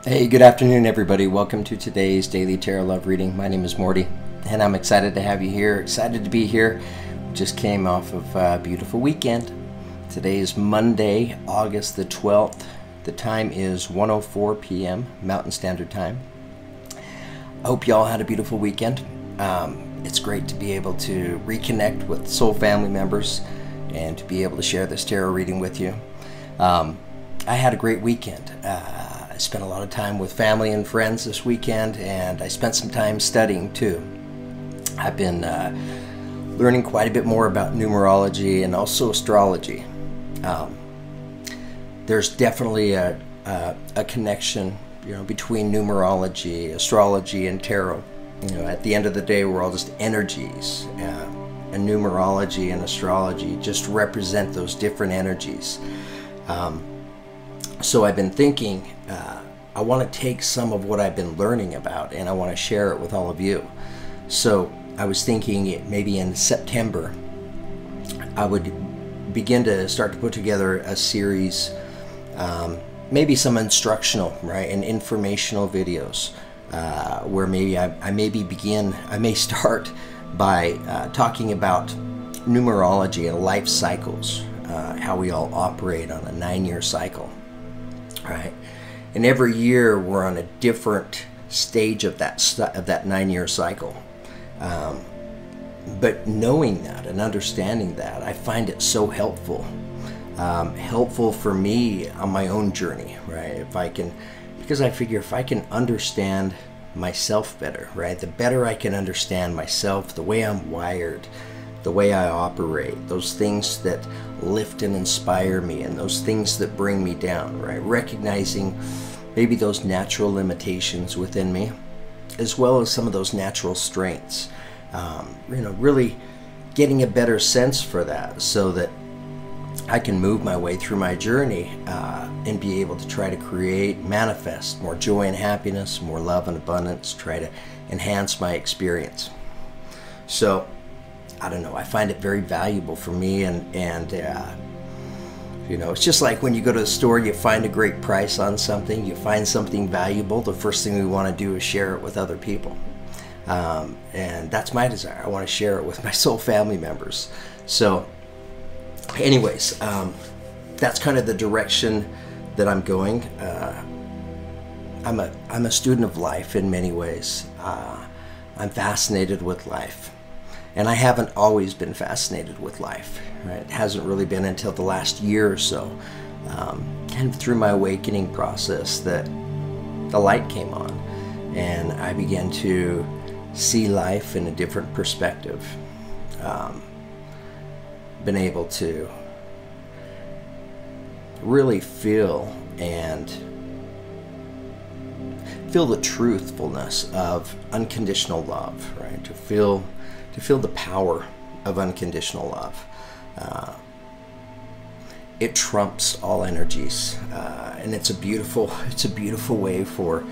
Hey, good afternoon, everybody. Welcome to today's Daily Tarot Love Reading. My name is Morty, and I'm excited to have you here. Excited to be here. Just came off of a beautiful weekend. Today is Monday, August the 12th. The time is 1:04 p.m. Mountain Standard Time. I hope y'all had a beautiful weekend. It's great to be able to reconnect with soul family members and to be able to share this tarot reading with you. I had a great weekend. I spent a lot of time with family and friends this weekend, and I spent some time studying too. I've been learning quite a bit more about numerology and also astrology. There's definitely a connection, between numerology, astrology, and tarot. At the end of the day, we're all just energies. And numerology and astrology just represent those different energies. So I've been thinking, I want to take some of what I've been learning about and I want to share it with all of you. So I was thinking maybe in September, I would begin to start to put together a series, maybe some instructional, and informational videos, where maybe I may start by talking about numerology and life cycles, how we all operate on a 9-year cycle. Right, and every year we're on a different stage of that 9-year cycle. But knowing that and understanding that, I find it so helpful. Helpful for me on my own journey, right? Because I figure if I can understand myself better, right? The better I can understand myself, the way I'm wired, the way I operate, those things that lift and inspire me and those things that bring me down, right? Recognizing maybe those natural limitations within me, as well as some of those natural strengths. Really getting a better sense for that so that I can move my way through my journey and be able to try to manifest more joy and happiness, more love and abundance, try to enhance my experience. So I don't know, I find it very valuable for me, and it's just like when you go to the store, you find a great price on something, you find something valuable, the first thing we want to do is share it with other people. And that's my desire. I want to share it with my soul family members. So anyways, that's kind of the direction that I'm going. I'm a student of life in many ways. I'm fascinated with life. And I haven't always been fascinated with life, right? It hasn't really been until the last year or so, kind of through my awakening process, that the light came on and I began to see life in a different perspective. Been able to really feel the truthfulness of unconditional love, right? To feel the power of unconditional love. It trumps all energies, and it's a beautiful way for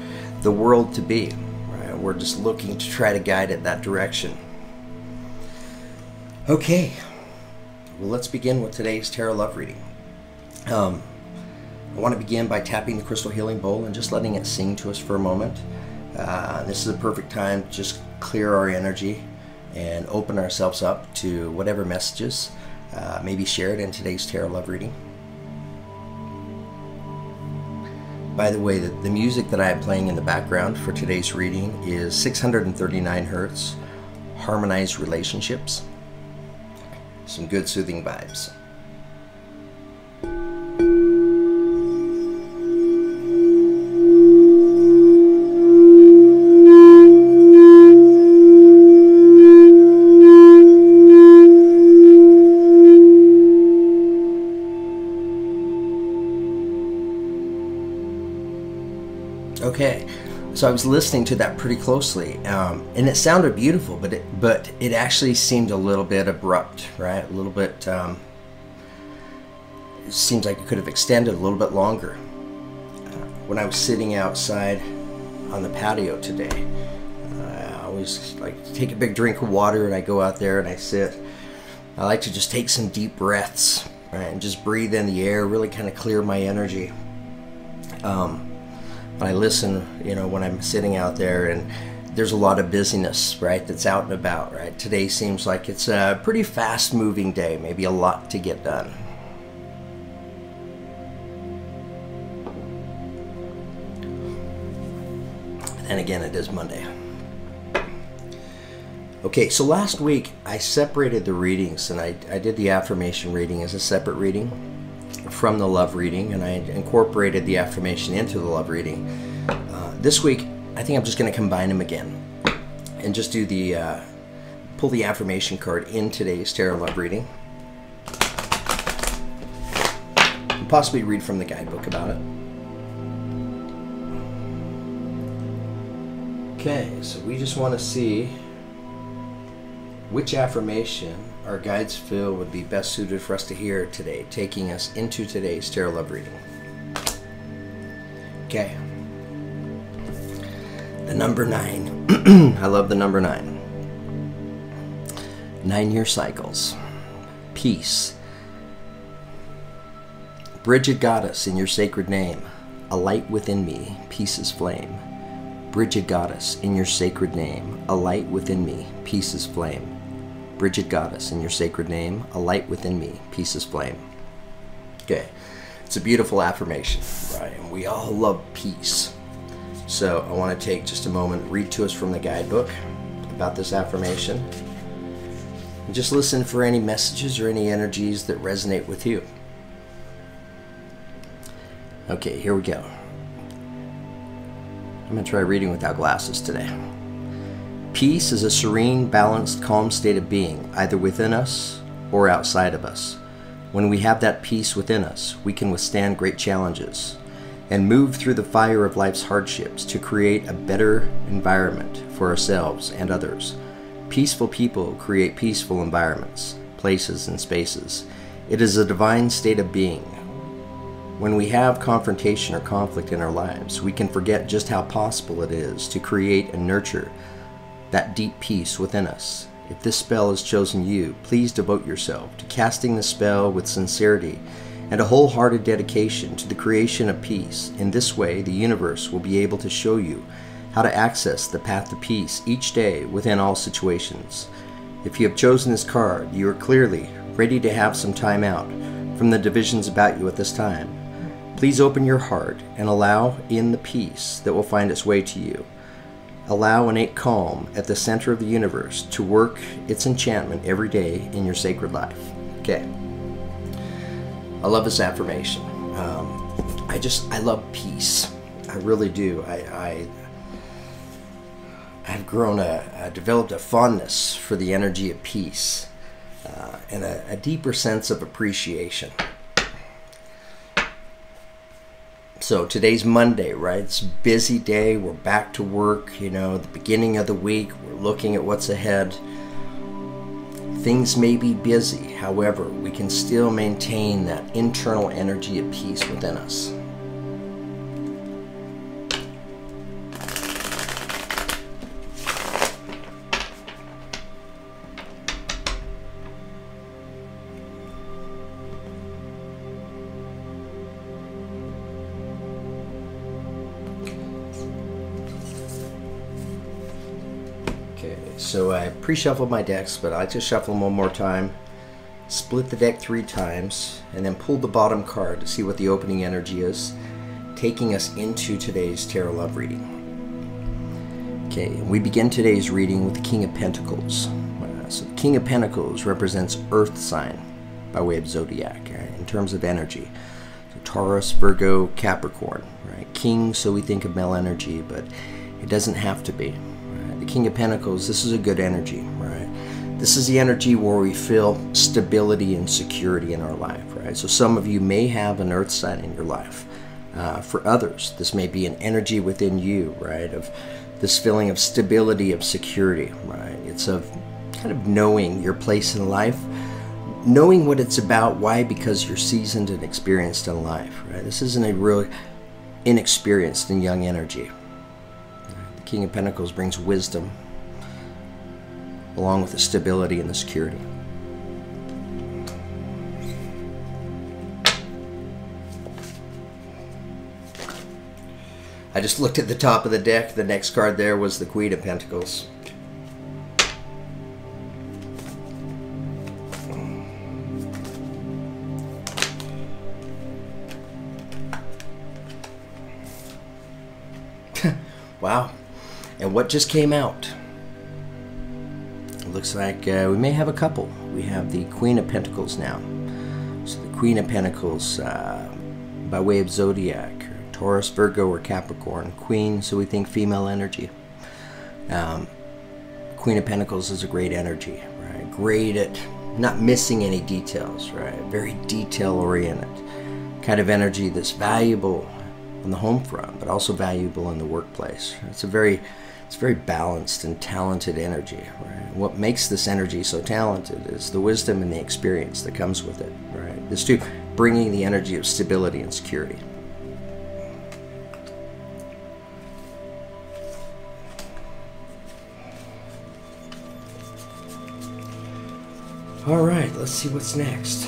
the world to be. Right? We're just looking to try to guide it that direction. Okay, well, let's begin with today's tarot love reading. I want to begin by tapping the crystal healing bowl and just letting it sing to us for a moment. This is a perfect time to just clear our energy and open ourselves up to whatever messages may be shared in today's tarot love reading. By the way, the music that I am playing in the background for today's reading is 639 Hertz, Harmonized Relationships. Some good soothing vibes. Okay, so I was listening to that pretty closely, and it sounded beautiful, but it actually seemed a little bit abrupt, right? A little bit. It seems like it could have extended a little bit longer. When I was sitting outside on the patio today, I always like to take a big drink of water, and I go out there and I sit. I like to just take some deep breaths, right, and just breathe in the air, really kind of clear my energy. I listen, you know, when I'm sitting out there and there's a lot of busyness, right, that's out and about, right? Today seems like it's a pretty fast-moving day, maybe a lot to get done. And again, it is Monday. Okay, so last week I separated the readings, and I did the affirmation reading as a separate reading from the love reading, and I incorporated the affirmation into the love reading. This week, I think I'm just going to combine them again and just do the pull the affirmation card in today's tarot love reading, and possibly read from the guidebook about it. Okay, so we just want to see which affirmation our guides feel would be best suited for us to hear today, taking us into today's tarot love reading. Okay. The number 9. I love the number 9. 9-year cycles. Peace. Bridget Goddess, in your sacred name, a light within me, peace is flame. Bridget Goddess, in your sacred name, a light within me, peace is flame. Bridget Goddess, in your sacred name, a light within me, peace is flame. Okay, it's a beautiful affirmation, right? And we all love peace. So I want to take just a moment, read to us from the guidebook about this affirmation, and just listen for any messages or any energies that resonate with you. Okay, here we go. I'm going to try reading without glasses today. Peace is a serene, balanced, calm state of being, either within us or outside of us. When we have that peace within us, we can withstand great challenges and move through the fire of life's hardships to create a better environment for ourselves and others. Peaceful people create peaceful environments, places, and spaces. It is a divine state of being. When we have confrontation or conflict in our lives, we can forget just how possible it is to create and nurture that deep peace within us. If this spell has chosen you, please devote yourself to casting the spell with sincerity and a wholehearted dedication to the creation of peace. In this way, the universe will be able to show you how to access the path to peace each day within all situations. If you have chosen this card, you are clearly ready to have some time out from the divisions about you at this time. Please open your heart and allow in the peace that will find its way to you. Allow innate calm at the center of the universe to work its enchantment every day in your sacred life. Okay. I love this affirmation. I love peace. I really do. I've developed a fondness for the energy of peace and a deeper sense of appreciation. So today's Monday, right? It's a busy day. We're back to work, you know, the beginning of the week. We're looking at what's ahead. Things may be busy. However, we can still maintain that internal energy of peace within us. So I pre-shuffled my decks, but I just shuffle them one more time, split the deck 3 times, and then pulled the bottom card to see what the opening energy is, taking us into today's tarot love reading. Okay, and we begin today's reading with the King of Pentacles. So the King of Pentacles represents Earth sign by way of zodiac, right, in terms of energy. So Taurus, Virgo, Capricorn, right? King, so we think of male energy, but it doesn't have to be. The King of Pentacles, this is a good energy, right? This is the energy where we feel stability and security in our life, right? So some of you may have an earth sign in your life. For others, this may be an energy within you, right? Of this feeling of stability, of security, right? It's of kind of knowing your place in life, knowing what it's about. Why? Because you're seasoned and experienced in life, right? This isn't a real inexperienced and young energy. King of Pentacles brings wisdom along with the stability and the security. I just looked at the top of the deck. The next card there was the Queen of Pentacles. Wow. And what just came out? It looks like we may have a couple. We have the Queen of Pentacles now. So the Queen of Pentacles by way of zodiac, Taurus, Virgo, or Capricorn. Queen, so we think female energy. Queen of Pentacles is a great energy, right? Great at not missing any details, right? Very detail-oriented kind of energy that's valuable on the home front, but also valuable in the workplace. It's very balanced and talented energy, right? What makes this energy so talented is the wisdom and the experience that comes with it, right? This too, bringing the energy of stability and security. All right, let's see what's next.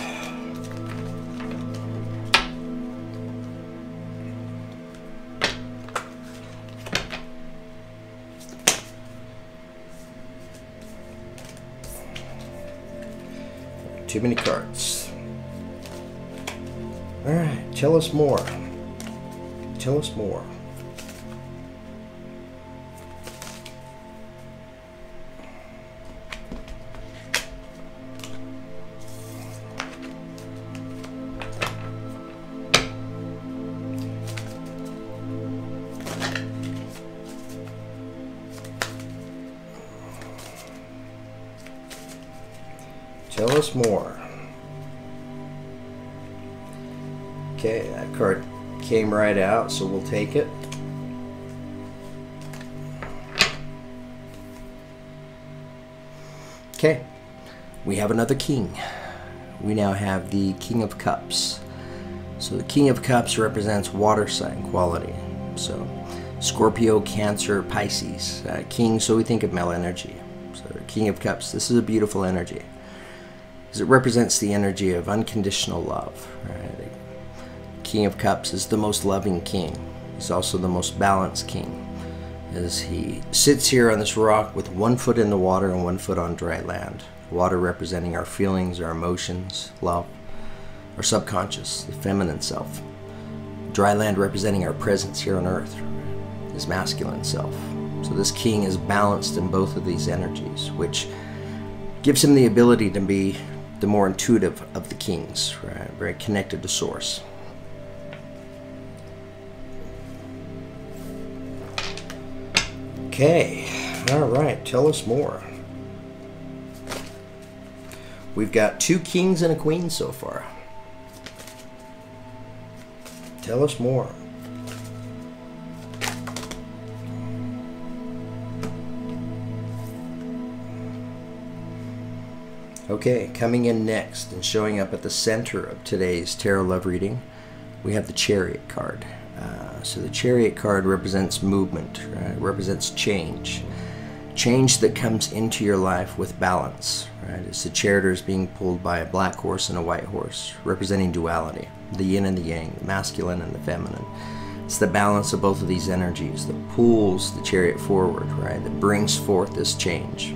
Too many cards. All right, tell us more. Tell us more. Tell us more. Okay, that card came right out, so we'll take it. Okay, we have another king. We now have the King of Cups. So the King of Cups represents water sign quality. So Scorpio, Cancer, Pisces. King, so we think of male energy. So King of Cups, this is a beautiful energy, because it represents the energy of unconditional love. Right? The King of Cups is the most loving king. He's also the most balanced king, as he sits here on this rock with 1 foot in the water and 1 foot on dry land. Water representing our feelings, our emotions, love, our subconscious, the feminine self. Dry land representing our presence here on earth, his masculine self. So this king is balanced in both of these energies, which gives him the ability to be the more intuitive of the kings, right? Very connected to source. Okay, all right, tell us more. We've got 2 kings and a queen so far. Tell us more. Okay, coming in next and showing up at the center of today's tarot love reading, we have the Chariot card. So the Chariot card represents movement, right? It represents change. Change that comes into your life with balance, right? It's the charioteers being pulled by a black horse and a white horse, representing duality, the yin and the yang, the masculine and the feminine. It's the balance of both of these energies that pulls the chariot forward, right? That brings forth this change.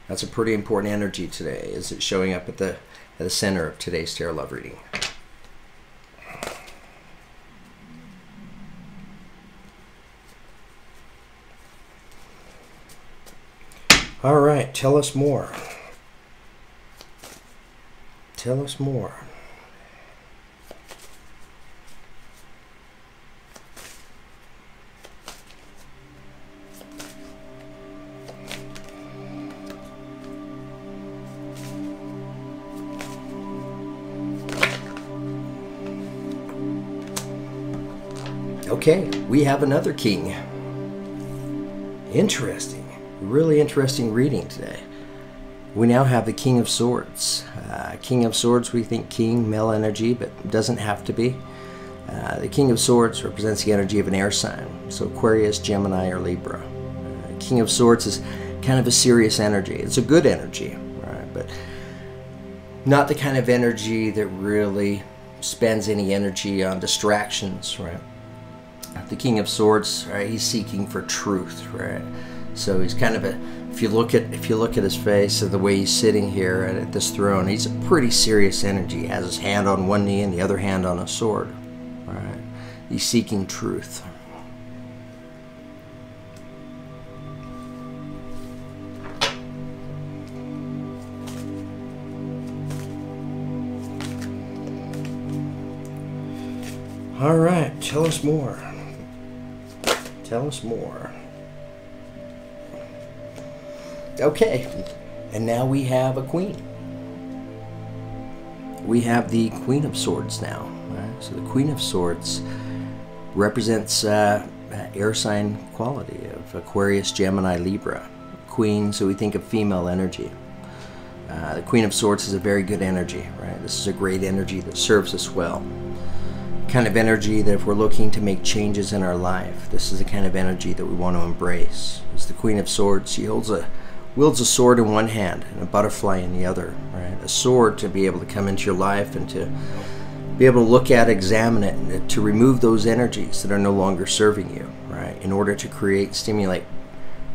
That's a pretty important energy today. Is it showing up at the center of today's tarot love reading? All right, tell us more. Tell us more. Okay, we have another king. Interesting. Really interesting reading today. We now have the King of Swords. King of Swords, we think king, male energy, but doesn't have to be. The King of Swords represents the energy of an air sign, so Aquarius, Gemini, or Libra. King of Swords is kind of a serious energy. It's a good energy, right? But not the kind of energy that really spends any energy on distractions, right? The King of Swords, right? He's seeking for truth, right? So he's kind of a, if you look at his face and the way he's sitting here at this throne, he's a pretty serious energy. He has his hand on one knee and the other hand on a sword, right? He's seeking truth. All right, tell us more. Tell us more. Okay, and now we have a queen. We have the Queen of Swords now. Right? So the Queen of Swords represents air sign quality of Aquarius, Gemini, Libra. Queen, so we think of female energy. The Queen of Swords is a very good energy, right? This is a great energy that serves us well. Kind of energy that if we're looking to make changes in our life, this is the kind of energy that we want to embrace. It's the Queen of Swords. She wields a sword in one hand and a butterfly in the other, right? A sword to be able to come into your life and to be able to look at, examine it, and to remove those energies that are no longer serving you, right? In order to create, stimulate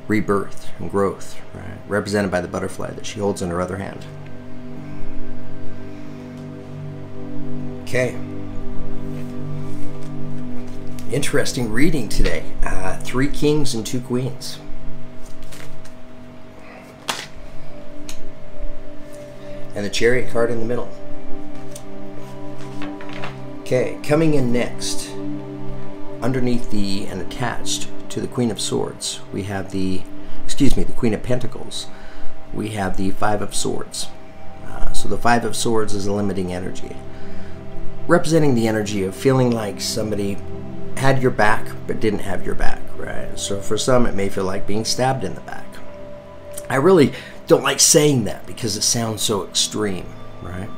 rebirth and growth, right? Represented by the butterfly that she holds in her other hand. Okay. Interesting reading today. 3 kings and 2 queens. And the Chariot card in the middle. Okay, coming in next, underneath the and attached to the Queen of Swords, we have the Queen of Pentacles. We have the 5 of Swords. So the 5 of Swords is a limiting energy, representing the energy of feeling like somebody had your back but didn't have your back, right? So for some it may feel like being stabbed in the back. I really don't like saying that because it sounds so extreme, right?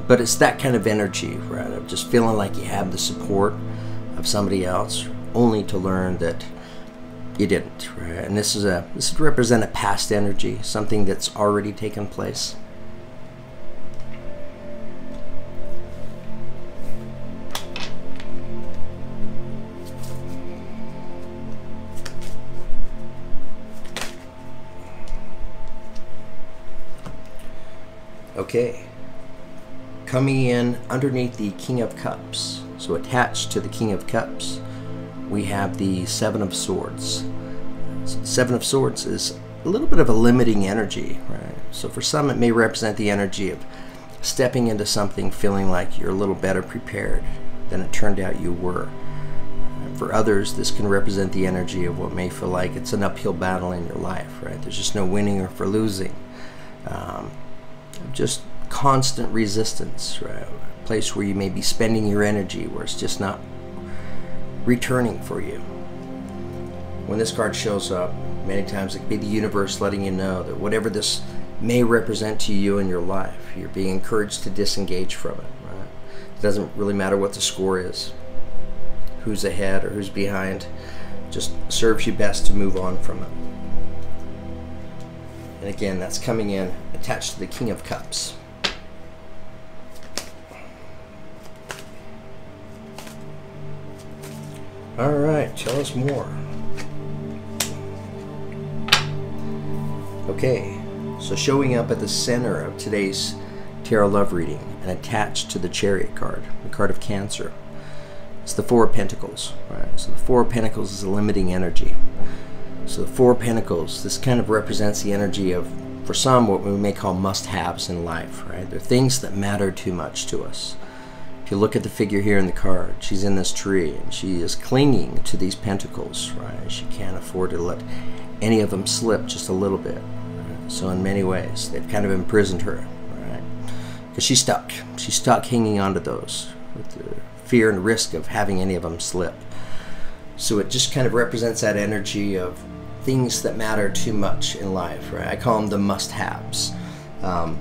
But it's that kind of energy, right? Of just feeling like you have the support of somebody else, only to learn that you didn't, right? And this would represent a past energy, something that's already taken place. Okay, coming in underneath the King of Cups, so attached to the King of Cups, we have the 7 of Swords. So the 7 of Swords is a little bit of a limiting energy, right? So for some it may represent the energy of stepping into something feeling like you're a little better prepared than it turned out you were. For others, this can represent the energy of what may feel like it's an uphill battle in your life, right? There's just no winning or for losing. Just constant resistance, right? A place where you may be spending your energy where it's just not returning for you. When this card shows up, many times it can be the universe letting you know that whatever this may represent to you in your life, you're being encouraged to disengage from it, right? It doesn't really matter what the score is, who's ahead or who's behind. It just serves you best to move on from it. And again, that's coming in attached to the King of Cups. All right, tell us more. Okay, so showing up at the center of today's tarot love reading and attached to the Chariot card, the card of Cancer, it's the 4 of Pentacles. Right? So the 4 of Pentacles is a limiting energy. So the 4 of Pentacles, this kind of represents the energy of, for some, what we may call must-haves in life, right? They're things that matter too much to us. If you look at the figure here in the card, she's in this tree, and she is clinging to these pentacles, right? She can't afford to let any of them slip just a little bit. Right? So in many ways, they've kind of imprisoned her, right? Because she's stuck. She's stuck hanging onto those with the fear and risk of having any of them slip. So it just kind of represents that energy of things that matter too much in life, right? I call them the must-haves. And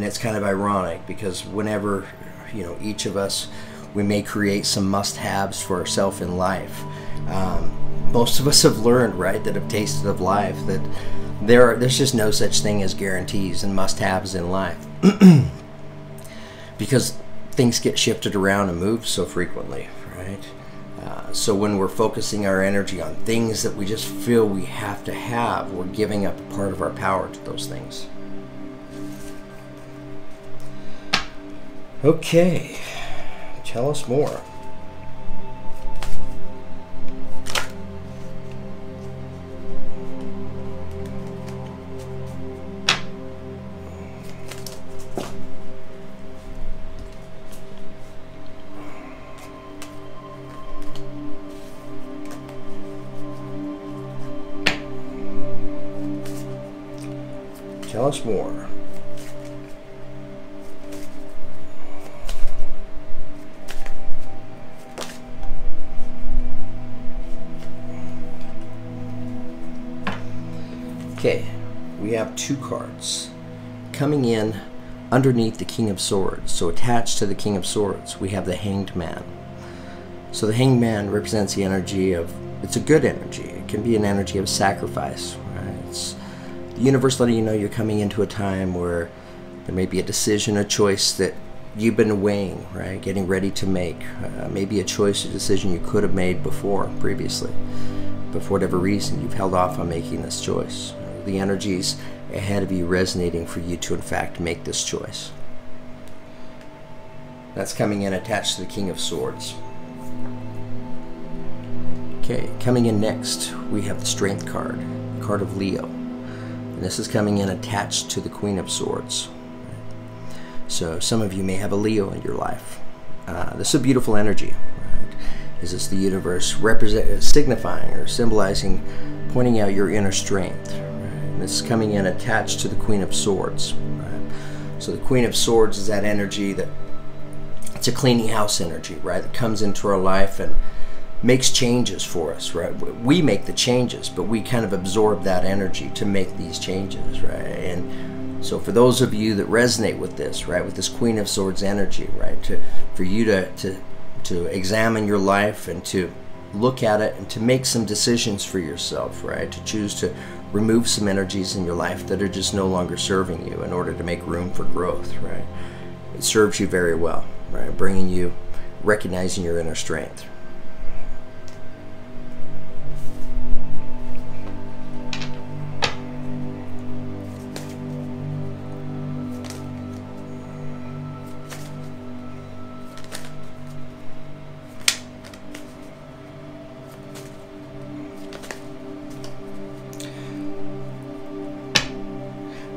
it's kind of ironic because whenever, each of us, we may create some must-haves for ourselves in life. Most of us have learned, right, that have tasted of life, that there's just no such thing as guarantees and must-haves in life. because things get shifted around and moved so frequently, right? So when we're focusing our energy on things that we just feel we have to have, we're giving up a part of our power to those things. Okay, tell us more. Tell us more. Okay, we have two cards coming in underneath the King of Swords. So attached to the King of Swords, we have the Hanged Man. So the Hanged Man represents the energy of, it's a good energy. It can be an energy of sacrifice, right? It's the universe letting you know you're coming into a time where there may be a decision, a choice that you've been weighing, right? Getting ready to make. Maybe a choice or decision you could have made previously. But for whatever reason, you've held off on making this choice. The energies ahead of you resonating for you to, in fact, make this choice. That's coming in attached to the King of Swords. Okay, coming in next, we have the Strength card, the card of Leo. And this is coming in attached to the Queen of Swords. So some of you may have a Leo in your life. This is a beautiful energy. Right? Is this the universe signifying or symbolizing, pointing out your inner strength? Right? And this is coming in attached to the Queen of Swords. Right? So the Queen of Swords is that energy that, it's a cleaning house energy, right? That comes into our life and makes changes for us, right? We make the changes, but we kind of absorb that energy to make these changes, right? And so for those of you that resonate with this, right, with this Queen of Swords energy, right, for you to examine your life and to look at it and to make some decisions for yourself, right, to choose to remove some energies in your life that are just no longer serving you in order to make room for growth, right? It serves you very well, right, bringing you, recognizing your inner strength.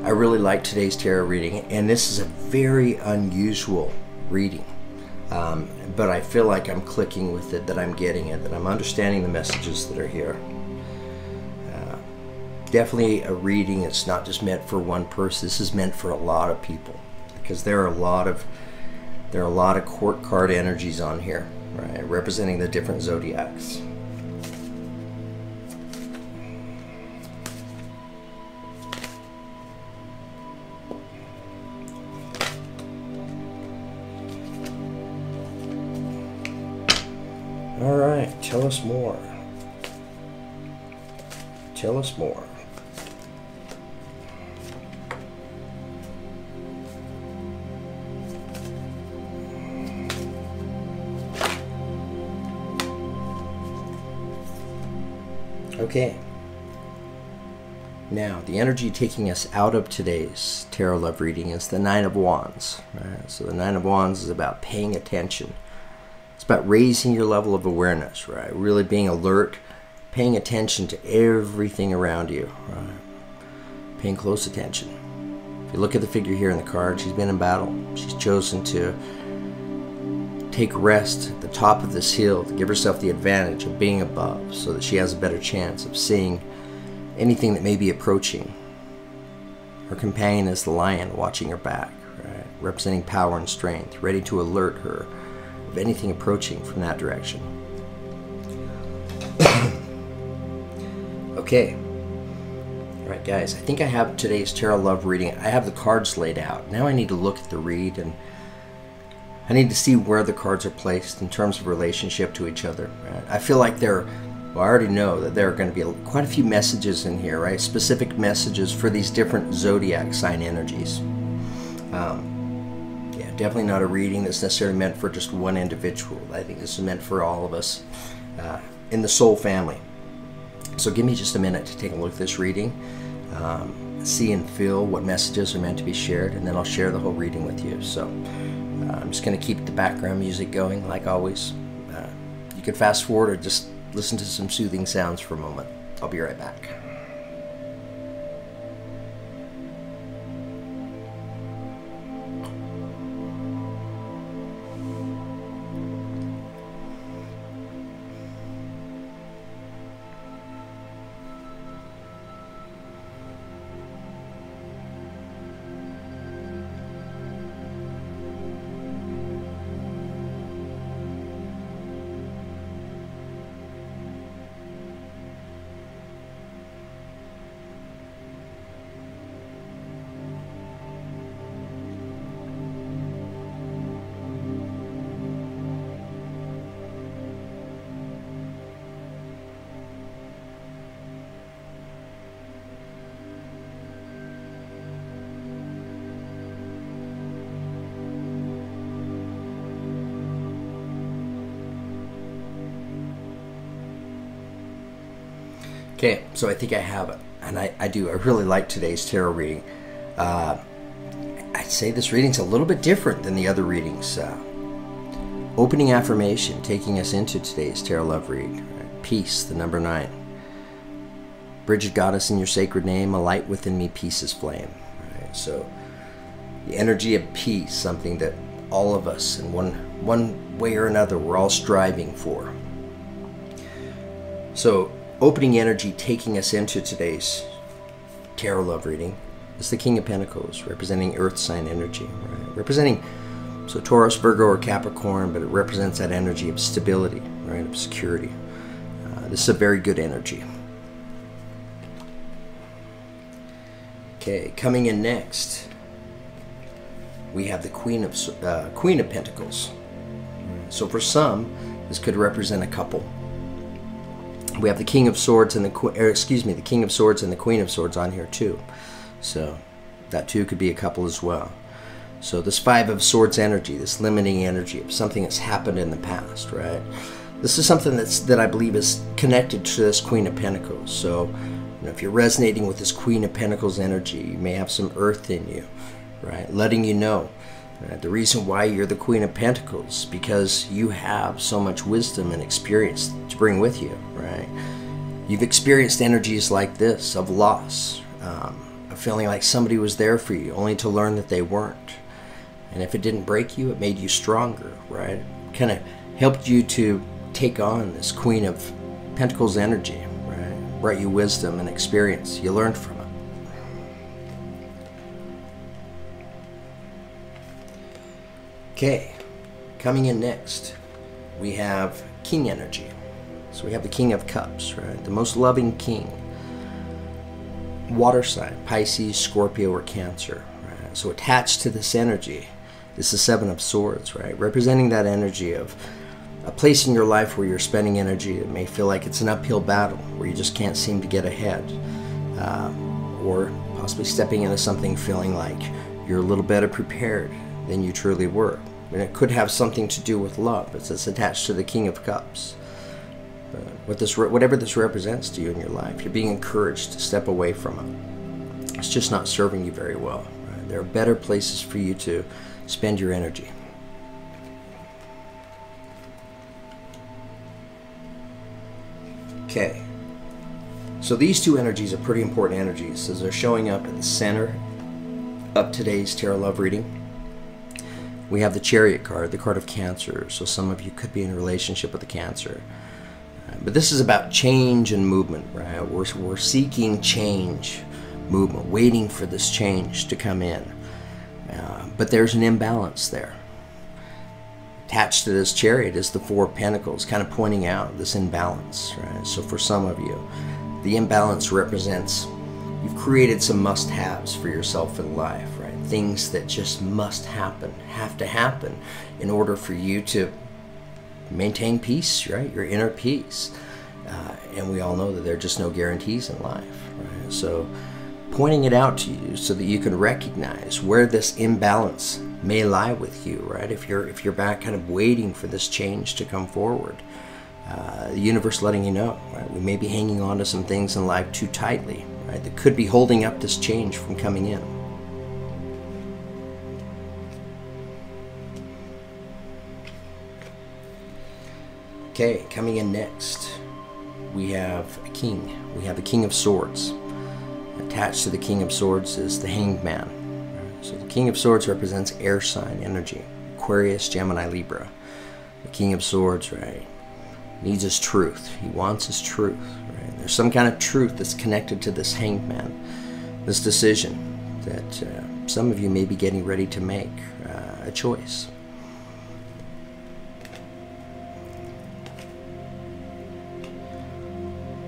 I really like today's tarot reading, and this is a very unusual reading, but I feel like I'm clicking with it, that I'm getting it, that I'm understanding the messages that are here. Definitely a reading that's not just meant for one person. This is meant for a lot of people, because there are a lot of court card energies on here, right, representing the different zodiacs. All right, tell us more. Tell us more. Okay. Now, the energy taking us out of today's tarot love reading is the Nine of Wands. Right? So the Nine of Wands is about paying attention. It's about raising your level of awareness, right? Really being alert, paying attention to everything around you, right? Paying close attention. If you look at the figure here in the card, she's been in battle. She's chosen to take rest at the top of this hill to give herself the advantage of being above so that she has a better chance of seeing anything that may be approaching. Her companion is the lion watching her back, right? Representing power and strength, ready to alert her of anything approaching from that direction. Okay. Alright guys, I think I have today's tarot love reading. I have the cards laid out. Now I need to look at the read, and I need to see where the cards are placed in terms of relationship to each other. Right? I feel like well, I already know that there are going to be quite a few messages in here, right? Specific messages for these different zodiac sign energies. Yeah, definitely not a reading that's necessarily meant for just one individual. I think this is meant for all of us in the soul family. So give me just a minute to take a look at this reading, see and feel what messages are meant to be shared, and then I'll share the whole reading with you. So I'm just going to keep the background music going like always. You can fast forward or just listen to some soothing sounds for a moment. I'll be right back. Okay, so I think I have it, and I do. I really like today's tarot reading. I'd say this reading's a little bit different than the other readings. Opening affirmation, taking us into today's tarot love read. Right? Peace, the number 9. Bridget Goddess, in your sacred name, a light within me, peace is flame. Right? So the energy of peace, something that all of us, in one way or another, we're all striving for. So opening energy taking us into today's tarot love reading is the King of Pentacles, representing earth sign energy, right? Representing, so Taurus, Virgo, or Capricorn, but it represents that energy of stability, right, of security. This is a very good energy. Okay, coming in next, we have the Queen of Pentacles. So for some, this could represent a couple. We have the King of Swords and the King of Swords and the Queen of Swords on here too. So that too could be a couple as well. So this 5 of Swords energy, this limiting energy of something that's happened in the past, right? This is something that I believe is connected to this Queen of Pentacles. So if you're resonating with this Queen of Pentacles energy, you may have some earth in you, right? Letting you know the reason why you're the Queen of Pentacles, because you have so much wisdom and experience to bring with you, right? You've experienced energies like this of loss, of feeling like somebody was there for you, only to learn that they weren't. And if it didn't break you, it made you stronger, right? Kind of helped you to take on this Queen of Pentacles energy, right? Brought you wisdom and experience. You learned from it. Okay, coming in next, we have King energy. So we have the King of Cups, right? The most loving king. Water sign, Pisces, Scorpio, or Cancer, right? So attached to this energy is the 7 of Swords, right? Representing that energy of a place in your life where you're spending energy that may feel like it's an uphill battle, where you just can't seem to get ahead. Or possibly stepping into something feeling like you're a little better prepared than you truly were. And it could have something to do with love. It's attached to the King of Cups. Whatever this represents to you in your life, you're being encouraged to step away from it. It's just not serving you very well. Right? There are better places for you to spend your energy. Okay. So these two energies are pretty important energies, as they're showing up at the center of today's tarot love reading. We have the Chariot card, the card of Cancer. So some of you could be in a relationship with a Cancer. But this is about change and movement, right? We're seeking change, movement, waiting for this change to come in. But there's an imbalance there. Attached to this Chariot is the 4 of Pentacles, kind of pointing out this imbalance, right? So for some of you, the imbalance represents you've created some must-haves for yourself in life, right? Things that just must happen, have to happen in order for you to maintain peace, right? Your inner peace. And we all know that there are just no guarantees in life, right? So pointing it out to you so that you can recognize where this imbalance may lie with you, right? If you're back kind of waiting for this change to come forward, the universe letting you know, right? We may be hanging on to some things in life too tightly, right? That could be holding up this change from coming in. Okay, coming in next, we have a king. We have the King of Swords. Attached to the King of Swords is the Hanged Man. So the King of Swords represents air sign energy, Aquarius, Gemini, Libra. The King of Swords, right, needs his truth. He wants his truth, right? There's some kind of truth that's connected to this Hanged Man, this decision that some of you may be getting ready to make a choice.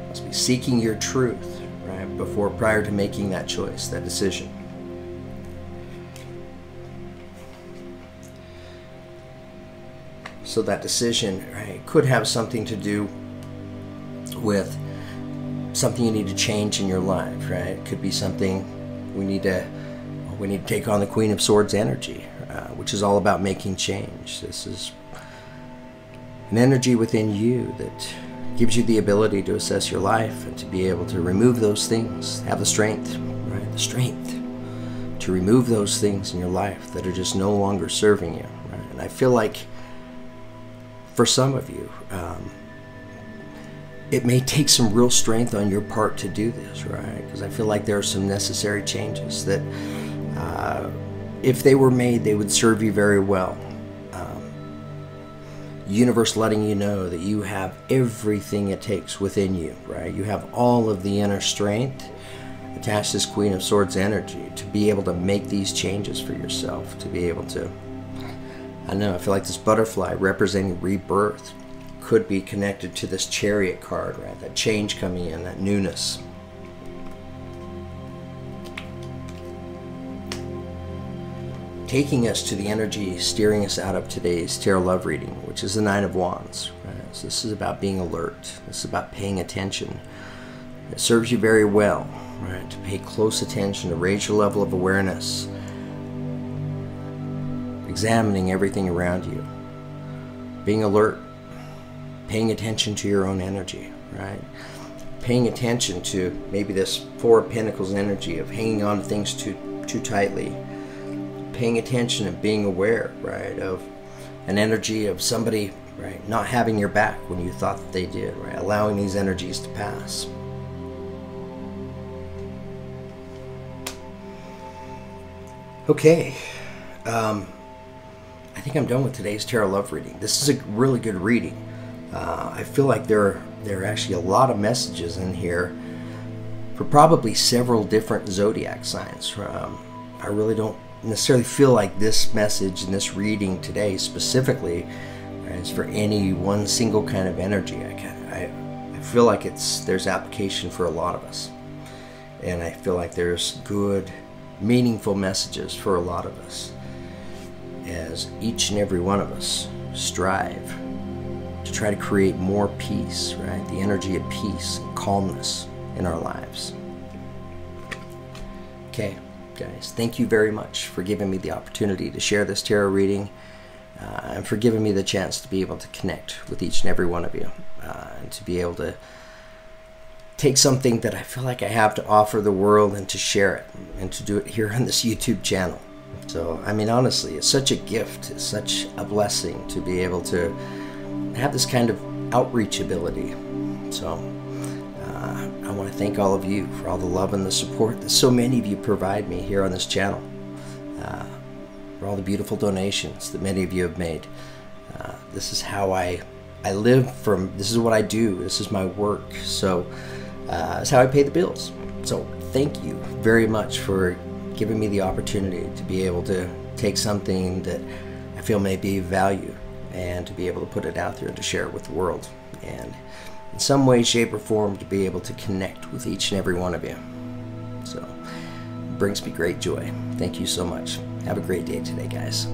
Must be seeking your truth, right, prior to making that choice, that decision. So that decision, right, could have something to do with something you need to change in your life, right? It could be something we need to take on the Queen of Swords energy, which is all about making change. This is an energy within you that gives you the ability to assess your life and to be able to remove those things, have the strength, right? The strength to remove those things in your life that are just no longer serving you, right? And I feel like for some of you, it may take some real strength on your part to do this, right? Because I feel like there are some necessary changes that, if they were made, they would serve you very well. Universe letting you know that you have everything it takes within you, right? You have all of the inner strength attached to this Queen of Swords energy to be able to make these changes for yourself, to be able to, I know, I feel like this butterfly representing rebirth could be connected to this Chariot card, right? That change coming in, that newness. Taking us to the energy, steering us out of today's tarot love reading, which is the Nine of Wands. Right? So this is about being alert. This is about paying attention. It serves you very well, right? To pay close attention, to raise your level of awareness, examining everything around you, being alert, paying attention to your own energy, right? Paying attention to maybe this Four of Pentacles energy of hanging on to things too tightly. Paying attention and being aware, right, of an energy of somebody, right, not having your back when you thought that they did, right? Allowing these energies to pass. Okay. I think I'm done with today's tarot love reading. This is a really good reading. I feel like there are actually a lot of messages in here for probably several different zodiac signs. I really don't necessarily feel like this message and this reading today specifically is for any one single kind of energy. I feel like there's application for a lot of us, and I feel like there's good, meaningful messages for a lot of us as each and every one of us strive to try to create more peace, right? The energy of peace and calmness in our lives. Okay, guys, thank you very much for giving me the opportunity to share this tarot reading and for giving me the chance to be able to connect with each and every one of you and to be able to take something that I feel like I have to offer the world and to share it and to do it here on this YouTube channel. So, I mean, honestly, it's such a gift, it's such a blessing to be able to have this kind of outreach ability. So, I want to thank all of you for all the love and the support that so many of you provide me here on this channel, for all the beautiful donations that many of you have made. This is how I live from, this is what I do, this is my work, so it's how I pay the bills. So thank you very much for giving me the opportunity to be able to take something that I feel may be of value and to be able to put it out there and to share it with the world, and in some way, shape, or form to be able to connect with each and every one of you. So it brings me great joy. Thank you so much. Have a great day today, guys.